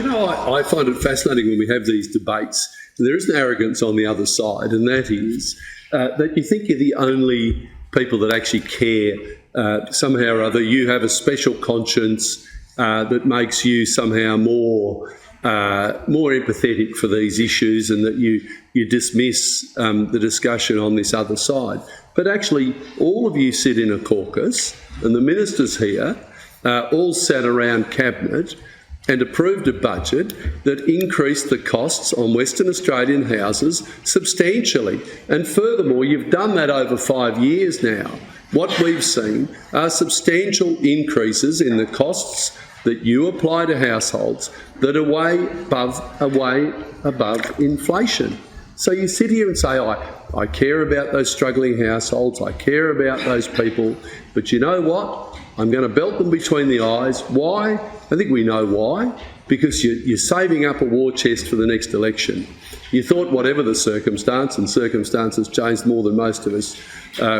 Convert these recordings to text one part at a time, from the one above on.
you know, I find it fascinating when we have these debates. There is an arrogance on the other side, and that is that you think you're the only people that actually care. Somehow or other, you have a special conscience that makes you somehow more empathetic for these issues, and that you dismiss the discussion on this other side. But actually, all of you sit in a caucus, and the ministers here all sat around Cabinet and approved a budget that increased the costs on Western Australian houses substantially. And furthermore, you've done that over 5 years now. What we've seen are substantial increases in the costs that you apply to households that are way above inflation. So you sit here and say, I care about those struggling households, I care about those people, but you know what? I'm going to belt them between the eyes. Why? I think we know why. Because you're saving up a war chest for the next election. You thought whatever the circumstance, and circumstances changed more than most of us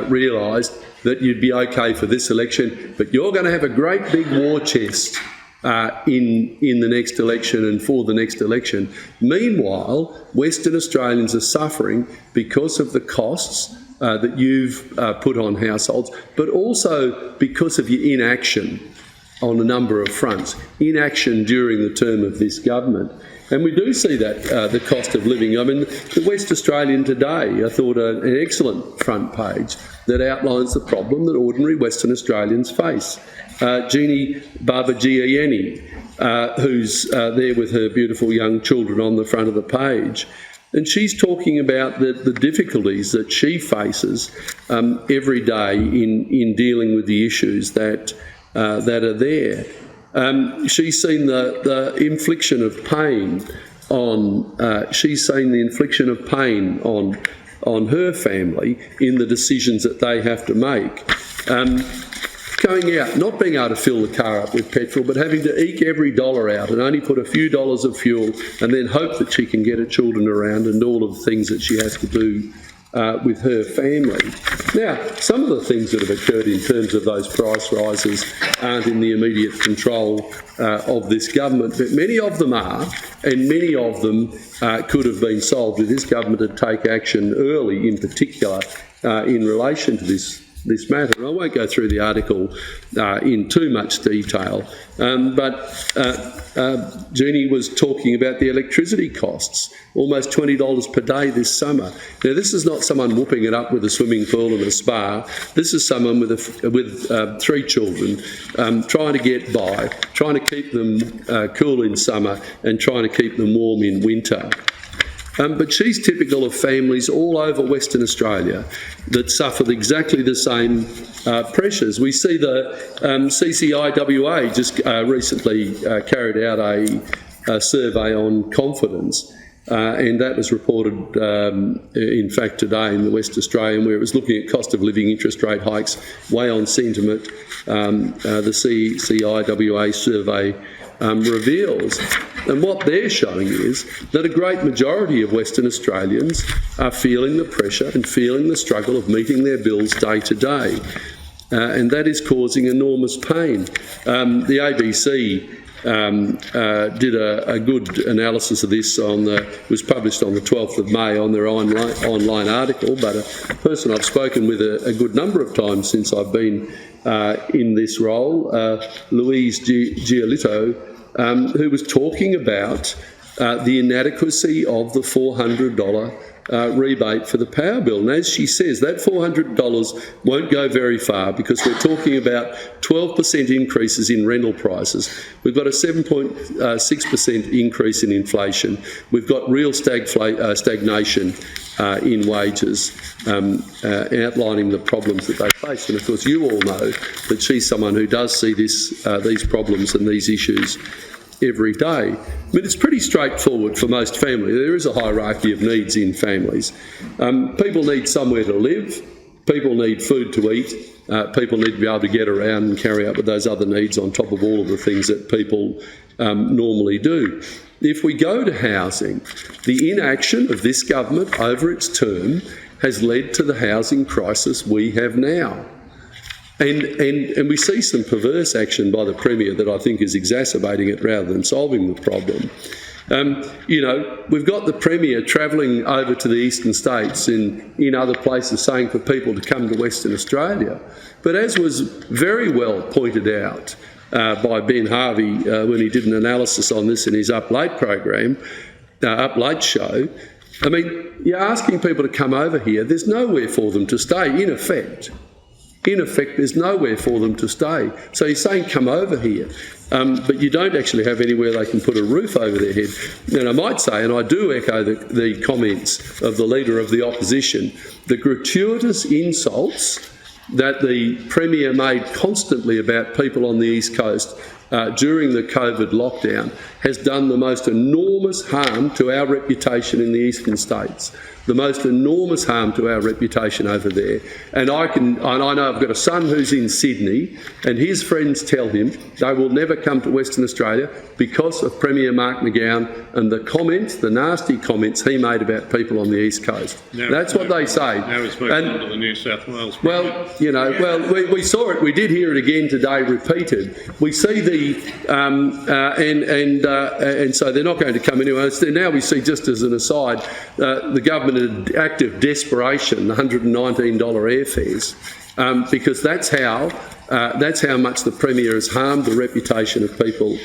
realised, that you'd be okay for this election, but you're going to have a great big war chest in the next election and for the next election. Meanwhile, Western Australians are suffering because of the costs that you've put on households, but also because of your inaction on a number of fronts, inaction during the term of this government. And we do see that, the cost of living. I mean, the West Australian today, I thought, an excellent front page that outlines the problem that ordinary Western Australians face. Jeannie Barbagianni, who's there with her beautiful young children on the front of the page. And she's talking about the difficulties that she faces every day in dealing with the issues that are there. She's seen the infliction of pain on her family in the decisions that they have to make. Going out, not being able to fill the car up with petrol, but having to eke every dollar out and only put a few dollars of fuel, and then hope that she can get her children around and all of the things that she has to do with her family. Now, some of the things that have occurred in terms of those price rises aren't in the immediate control of this government, but many of them are, and many of them could have been solved if this government had taken action early, in particular, in relation to this matter. And I won't go through the article in too much detail, but Jeannie was talking about the electricity costs, almost $20 per day this summer. Now, this is not someone whooping it up with a swimming pool and a spa. This is someone with 3 children trying to get by, trying to keep them cool in summer and trying to keep them warm in winter. But she's typical of families all over Western Australia that suffered exactly the same pressures. We see the CCIWA just recently carried out a survey on confidence, and that was reported, in fact, today in the West Australian, where it was looking at cost of living, interest rate hikes, weigh on sentiment. The CCIWA survey reveals. And what they're showing is that a great majority of Western Australians are feeling the pressure and feeling the struggle of meeting their bills day to day. And that is causing enormous pain. The ABC did a good analysis of this was published on the 12th of May on their online article, but a person I've spoken with a good number of times since I've been in this role, Louise Giolito, who was talking about the inadequacy of the $400 rebate for the power bill. And as she says, that $400 won't go very far, because we're talking about 12% increases in rental prices. We've got a 7.6% increase in inflation. We've got real stagnation in wages, outlining the problems that they face. And of course, you all know that she's someone who does see these problems and these issues every day. I mean, it's pretty straightforward for most families. There is a hierarchy of needs in families. People need somewhere to live, people need food to eat, people need to be able to get around and carry out with those other needs on top of all of the things that people normally do. If we go to housing, the inaction of this government over its term has led to the housing crisis we have now. And we see some perverse action by the Premier that I think is exacerbating it rather than solving the problem. We've got the Premier travelling over to the eastern states in other places saying for people to come to Western Australia. But as was very well pointed out by Ben Harvey when he did an analysis on this in his Up Late program, Up Late show, I mean, you're asking people to come over here, there's nowhere for them to stay, in effect. In effect, there's nowhere for them to stay. So you're saying come over here, but you don't actually have anywhere they can put a roof over their head. And I might say, and I do echo the comments of the Leader of the Opposition, the gratuitous insults that the Premier made constantly about people on the East Coast during the COVID lockdown has done the most enormous harm to our reputation in the eastern states. The most enormous harm to our reputation over there. And I know I've got a son who's in Sydney, and his friends tell him they will never come to Western Australia because of Premier Mark McGowan and the comments, the nasty comments he made about people on the East Coast. That's what they say. Now he's moved on to the New South Wales Premier. Well, we saw it. We did hear it again today, repeated. We see and so they're not going to come anywhere. Now we see, just as an aside, the government in active desperation, $119 airfares, because that's how much the Premier has harmed the reputation of people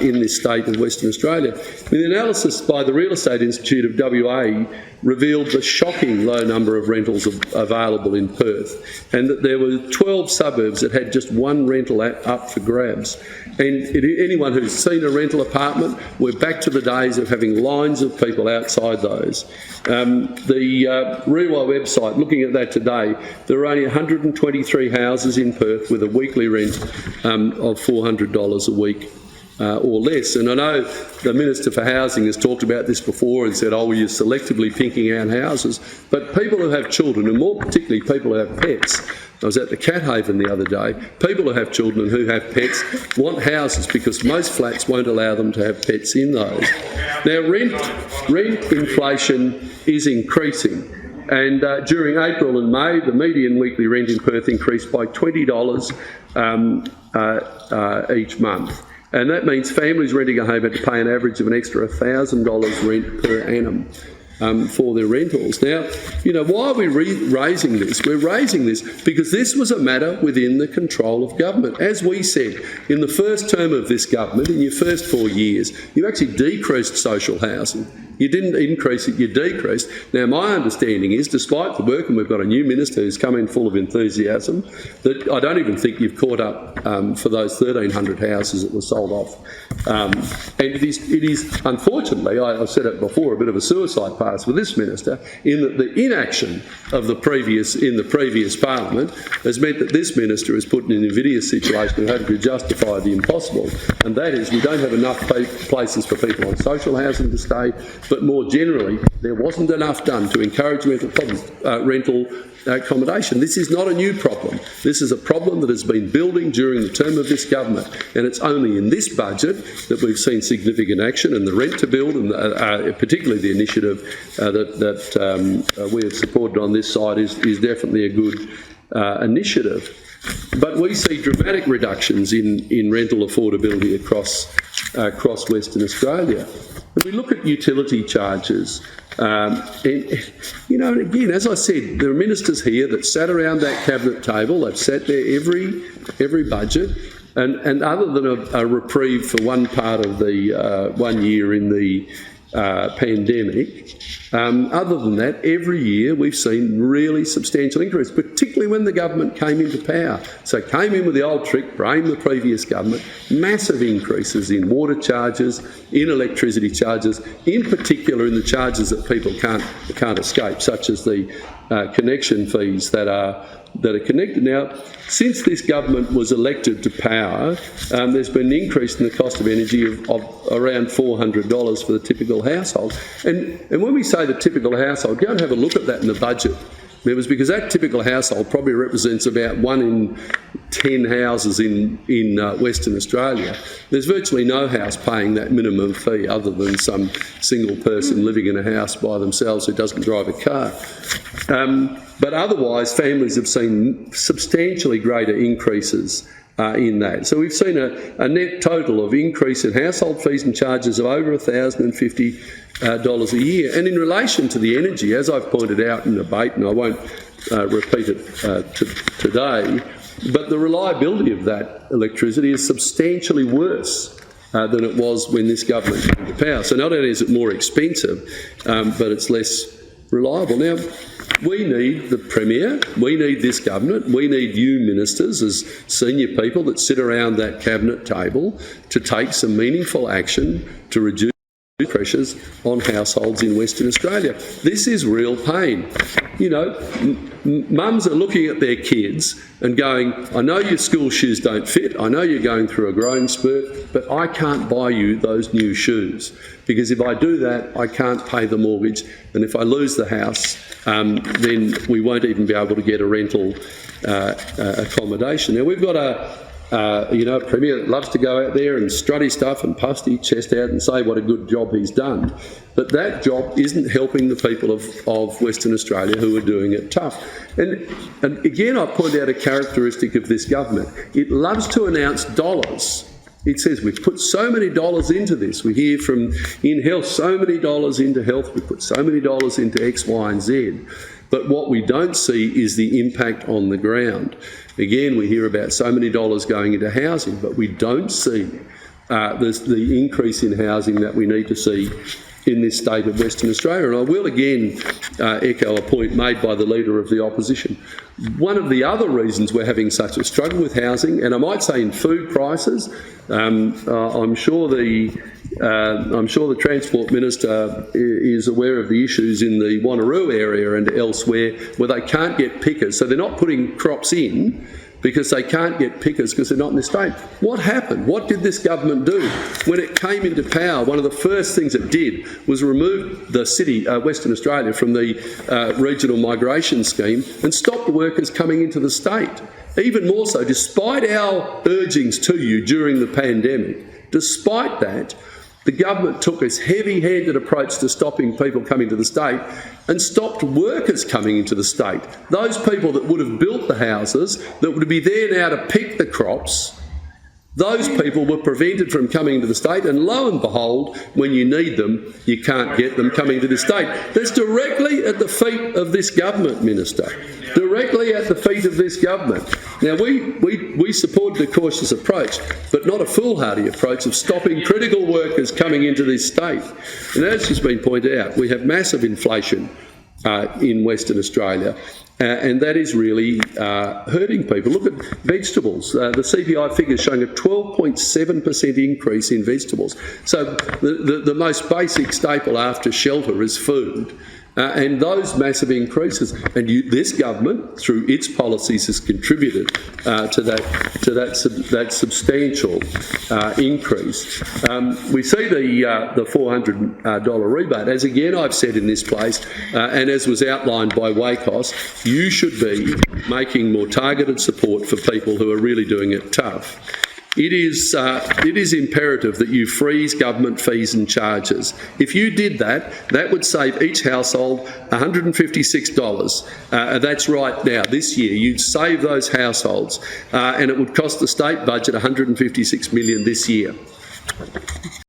in this state of Western Australia. The analysis by the Real Estate Institute of WA revealed the shocking low number of rentals available in Perth, and that there were 12 suburbs that had just one rental up for grabs. And anyone who's seen a rental apartment, we're back to the days of having lines of people outside those. The REWA website, looking at that today, there are only 123 houses in Perth with a weekly rent of $400 a week or less. And I know the Minister for Housing has talked about this before and said, oh, well, you're selectively picking out houses. But people who have children, and more particularly people who have pets, I was at the Cat Haven the other day, people who have children and who have pets want houses because most flats won't allow them to have pets in those. Now, rent inflation is increasing. And during April and May, the median weekly rent in Perth increased by $20 each month. And that means families renting a home had to pay an average of an extra $1,000 rent per annum for their rentals. Now, why are we raising this? We're raising this because this was a matter within the control of government. As we said, in the first term of this government, in your first 4 years, you actually decreased social housing. You didn't increase it, you decreased. Now, my understanding is, despite the work, and we've got a new minister who's come in full of enthusiasm, that I don't even think you've caught up for those 1,300 houses that were sold off. And it is unfortunately, I've said it before, a bit of a suicide pass with this minister, in that the inaction of the previous Parliament has meant that this minister is put in an invidious situation and having to justify the impossible. And that is, we don't have enough places for people on social housing to stay. But more generally, there wasn't enough done to encourage rental accommodation. This is not a new problem. This is a problem that has been building during the term of this government, and it's only in this budget that we've seen significant action, and the rent to build, and particularly the initiative that we have supported on this side is definitely a good initiative. But we see dramatic reductions in rental affordability across Western Australia. If we look at utility charges, and again, as I said, there are ministers here that sat around that cabinet table, they've sat there every budget, and other than a reprieve for one part of the 1 year in the pandemic, other than that, every year we've seen really substantial increase, particularly when the government came into power. So came in with the old trick, blame the previous government, massive increases in water charges, in electricity charges, in particular in the charges that people can't escape, such as the connection fees that are connected. Now, since this government was elected to power, there's been an increase in the cost of energy of around $400 for the typical household. And when we say the typical household, go and have a look at that in the budget. It was because that typical household probably represents about 1 in 10 houses in Western Australia, there's virtually no house paying that minimum fee other than some single person living in a house by themselves who doesn't drive a car. But otherwise, families have seen substantially greater increases in that. So we've seen a net total of increase in household fees and charges of over $1,050 a year. And in relation to the energy, as I've pointed out in the debate, and I won't repeat it today, but the reliability of that electricity is substantially worse than it was when this government came to power. So not only is it more expensive, but it's less reliable. Now, we need the Premier, we need this government, we need you ministers as senior people that sit around that cabinet table to take some meaningful action to reduce pressures on households in Western Australia. This is real pain. You know, mums are looking at their kids and going, I know your school shoes don't fit, I know you're going through a growing spurt, but I can't buy you those new shoes because if I do that, I can't pay the mortgage, and if I lose the house, then we won't even be able to get a rental accommodation. Now, we've got a Premier that loves to go out there and strut his stuff and puff his chest out and say what a good job he's done. But that job isn't helping the people of Western Australia who are doing it tough. And again, I point out a characteristic of this government. It loves to announce dollars. It says we've put so many dollars into this. We hear from in health, so many dollars into health. We put so many dollars into X, Y and Z. But what we don't see is the impact on the ground. Again, we hear about so many dollars going into housing, but we don't see the increase in housing that we need to see in this state of Western Australia. And I will again echo a point made by the Leader of the Opposition. One of the other reasons we're having such a struggle with housing, and I might say in food prices, I'm sure the Transport Minister is aware of the issues in the Wanneroo area and elsewhere where they can't get pickers. So they're not putting crops in because they can't get pickers because they're not in the state. What happened? What did this government do? When it came into power, one of the first things it did was remove the city, Western Australia, from the regional migration scheme and stop the workers coming into the state. Even more so, despite our urgings to you during the pandemic, despite that, the government took this heavy-handed approach to stopping people coming to the state and stopped workers coming into the state. Those people that would have built the houses, that would be there now to pick the crops, those people were prevented from coming to the state, and lo and behold, when you need them, you can't get them coming to the state. That's directly at the feet of this government, Minister. Directly at the feet of this government. Now, we support the cautious approach, but not a foolhardy approach of stopping critical workers coming into this state. And as has been pointed out, we have massive inflation in Western Australia, and that is really hurting people. Look at vegetables. The CPI figure is showing a 12.7% increase in vegetables. So the most basic staple after shelter is food. And those massive increases, and this government, through its policies, has contributed to that substantial increase. We see the $400 rebate, as again I've said in this place, and as was outlined by WACOS, you should be making more targeted support for people who are really doing it tough. It is imperative that you freeze government fees and charges. If you did that, that would save each household $156. That's right now, this year. You'd save those households, and it would cost the state budget $156 million this year.